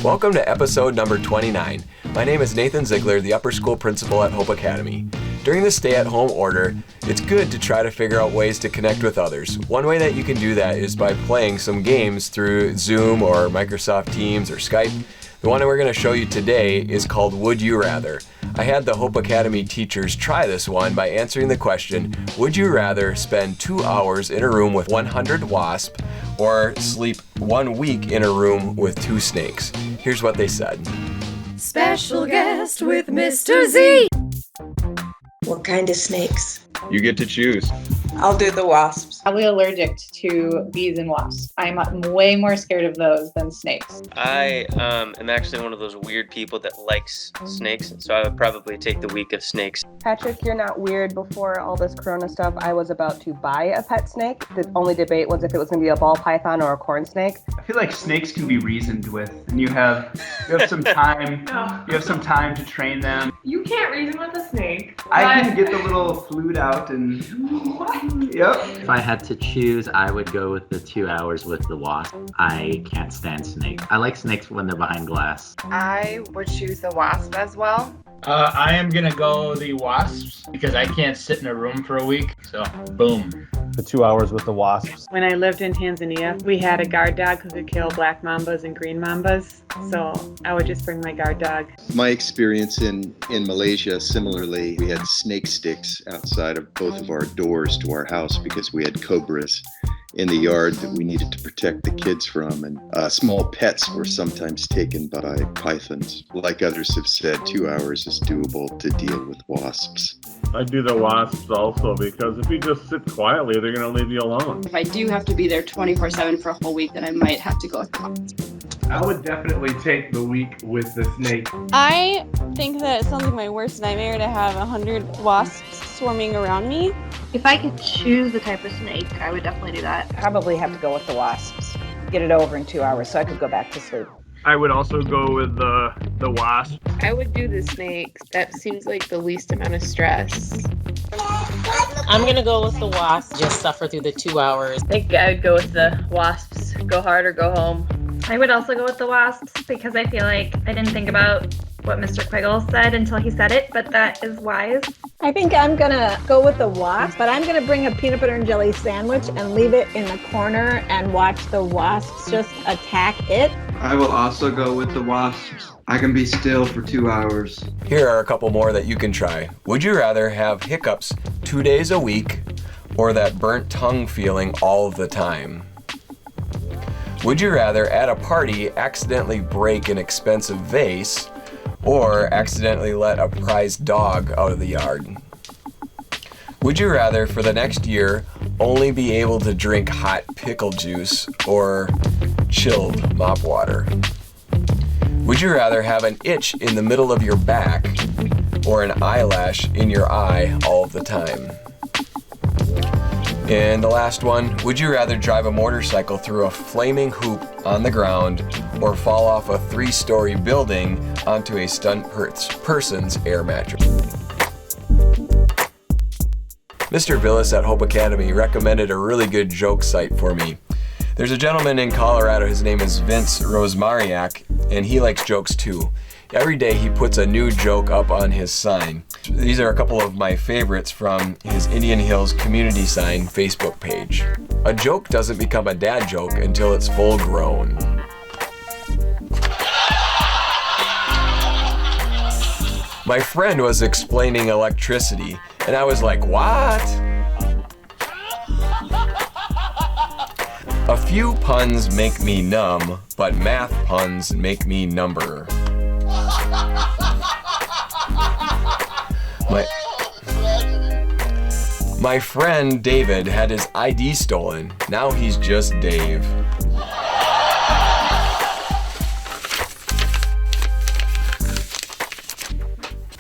Welcome to episode number 29. My name is Nathan Ziegler, the upper school principal at Hope Academy. During the stay-at-home order, it's good to try to figure out ways to connect with others. One way that you can do that is by playing some games through Zoom or Microsoft Teams or Skype. The one we're going to show you today is called Would You Rather. I had the Hope Academy teachers try this one by answering the question, would you rather spend 2 hours in a room with 100 wasps or sleep 1 week in a room with 2 snakes? Here's what they said. Special guest with Mr. Z. What kind of snakes? You get to choose. I'll do the wasps. Probably allergic to bees and wasps. I'm way more scared of those than snakes. I am actually one of those weird people that likes snakes, so I would probably take the week of snakes. Patrick, you're not weird. Before all this corona stuff, I was about to buy a pet snake. The only debate was if it was going to be a ball python or a corn snake. I feel like snakes can be reasoned with, and you have some time. No. You have some time to train them. You can't reason with a snake. I can get the little flute out and. What? Yep. If I had to choose, I would go with the 2 hours with the wasp. I can't stand snakes. I like snakes when they're behind glass. I would choose the wasp as well. I am gonna go the wasps because I can't sit in a room for a week. So, boom. The 2 hours with the wasps. When I lived in Tanzania, we had a guard dog who could kill black mambas and green mambas. So I would just bring my guard dog. My experience in Malaysia, similarly, we had snake sticks outside of both of our doors to our house because we had cobras in the yard that we needed to protect the kids from, and small pets were sometimes taken by pythons. Like others have said, 2 hours is doable to deal with wasps. I do the wasps also because if you just sit quietly, they're going to leave you alone. If I do have to be there 24/7 for a whole week, then I might have to go with the wasps. I would definitely take the week with the snake. I think that it sounds like my worst nightmare to have 100 wasps swarming around me. If I could choose the type of snake, I would definitely do that. Probably have to go with the wasps. Get it over in 2 hours so I could go back to sleep. I would also go with the wasp. I would do the snakes. That seems like the least amount of stress. I'm going to go with the wasp. Just suffer through the 2 hours. I think I would go with the wasps. Go hard or go home. I would also go with the wasps because I feel like I didn't think about what Mr. Quiggle said until he said it, but that is wise. I think I'm gonna go with the wasp, but I'm gonna bring a peanut butter and jelly sandwich and leave it in the corner and watch the wasps just attack it. I will also go with the wasps. I can be still for 2 hours. Here are a couple more that you can try. Would you rather have hiccups 2 days a week or that burnt tongue feeling all the time? Would you rather at a party accidentally break an expensive vase or accidentally let a prized dog out of the yard? Would you rather for the next year only be able to drink hot pickle juice or chilled mop water? Would you rather have an itch in the middle of your back or an eyelash in your eye all of the time? And the last one, would you rather drive a motorcycle through a flaming hoop on the ground or fall off a 3-story building onto a stunt person's air mattress? Mr. Villas at Hope Academy recommended a really good joke site for me. There's a gentleman in Colorado, his name is Vince Rosemariak, and he likes jokes too. Every day he puts a new joke up on his sign. These are a couple of my favorites from his Indian Hills Community Sign Facebook page. A joke doesn't become a dad joke until it's full grown. My friend was explaining electricity, and I was like, what? A few puns make me numb, but math puns make me number. My friend David had his ID stolen. Now he's just Dave.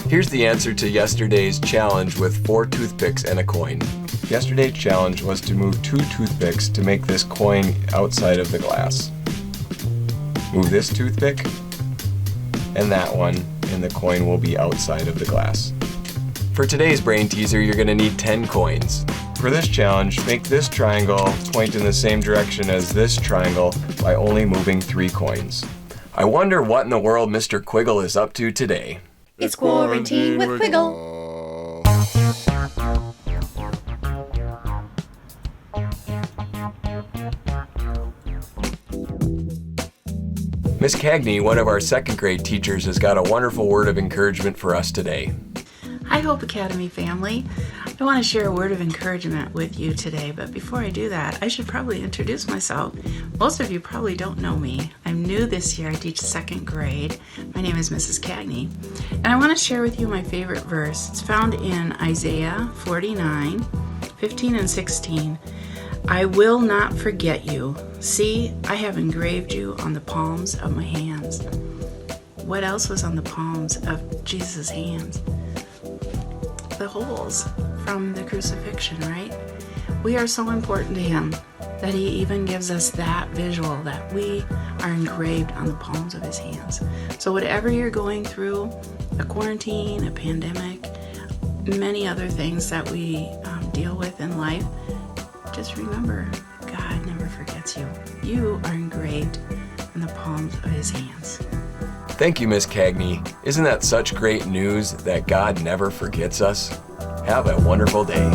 Here's the answer to yesterday's challenge with 4 toothpicks and a coin. Yesterday's challenge was to move 2 toothpicks to make this coin outside of the glass. Move this toothpick and that one, and the coin will be outside of the glass. For today's brain teaser, you're going to need 10 coins. For this challenge, make this triangle point in the same direction as this triangle by only moving 3 coins. I wonder what in the world Mr. Quiggle is up to today. It's Quarantine with Quiggle. Miss Cagney, one of our second grade teachers, has got a wonderful word of encouragement for us today. Hi, Hope Academy family. I want to share a word of encouragement with you today, but before I do that, I should probably introduce myself. Most of you probably don't know me. I'm new this year. I teach second grade. My name is Mrs. Cagney, and I want to share with you my favorite verse. It's found in Isaiah 49, 15 and 16. I will not forget you. See, I have engraved you on the palms of my hands. What else was on the palms of Jesus' hands? The holes from the crucifixion, right? We are so important to him that he even gives us that visual that we are engraved on the palms of his hands. So whatever you're going through, a quarantine, a pandemic, many other things that we deal with in life, just remember, God never forgets you. You are engraved in the palms of his hands. Thank you, Miss Cagney. Isn't that such great news that God never forgets us? Have a wonderful day.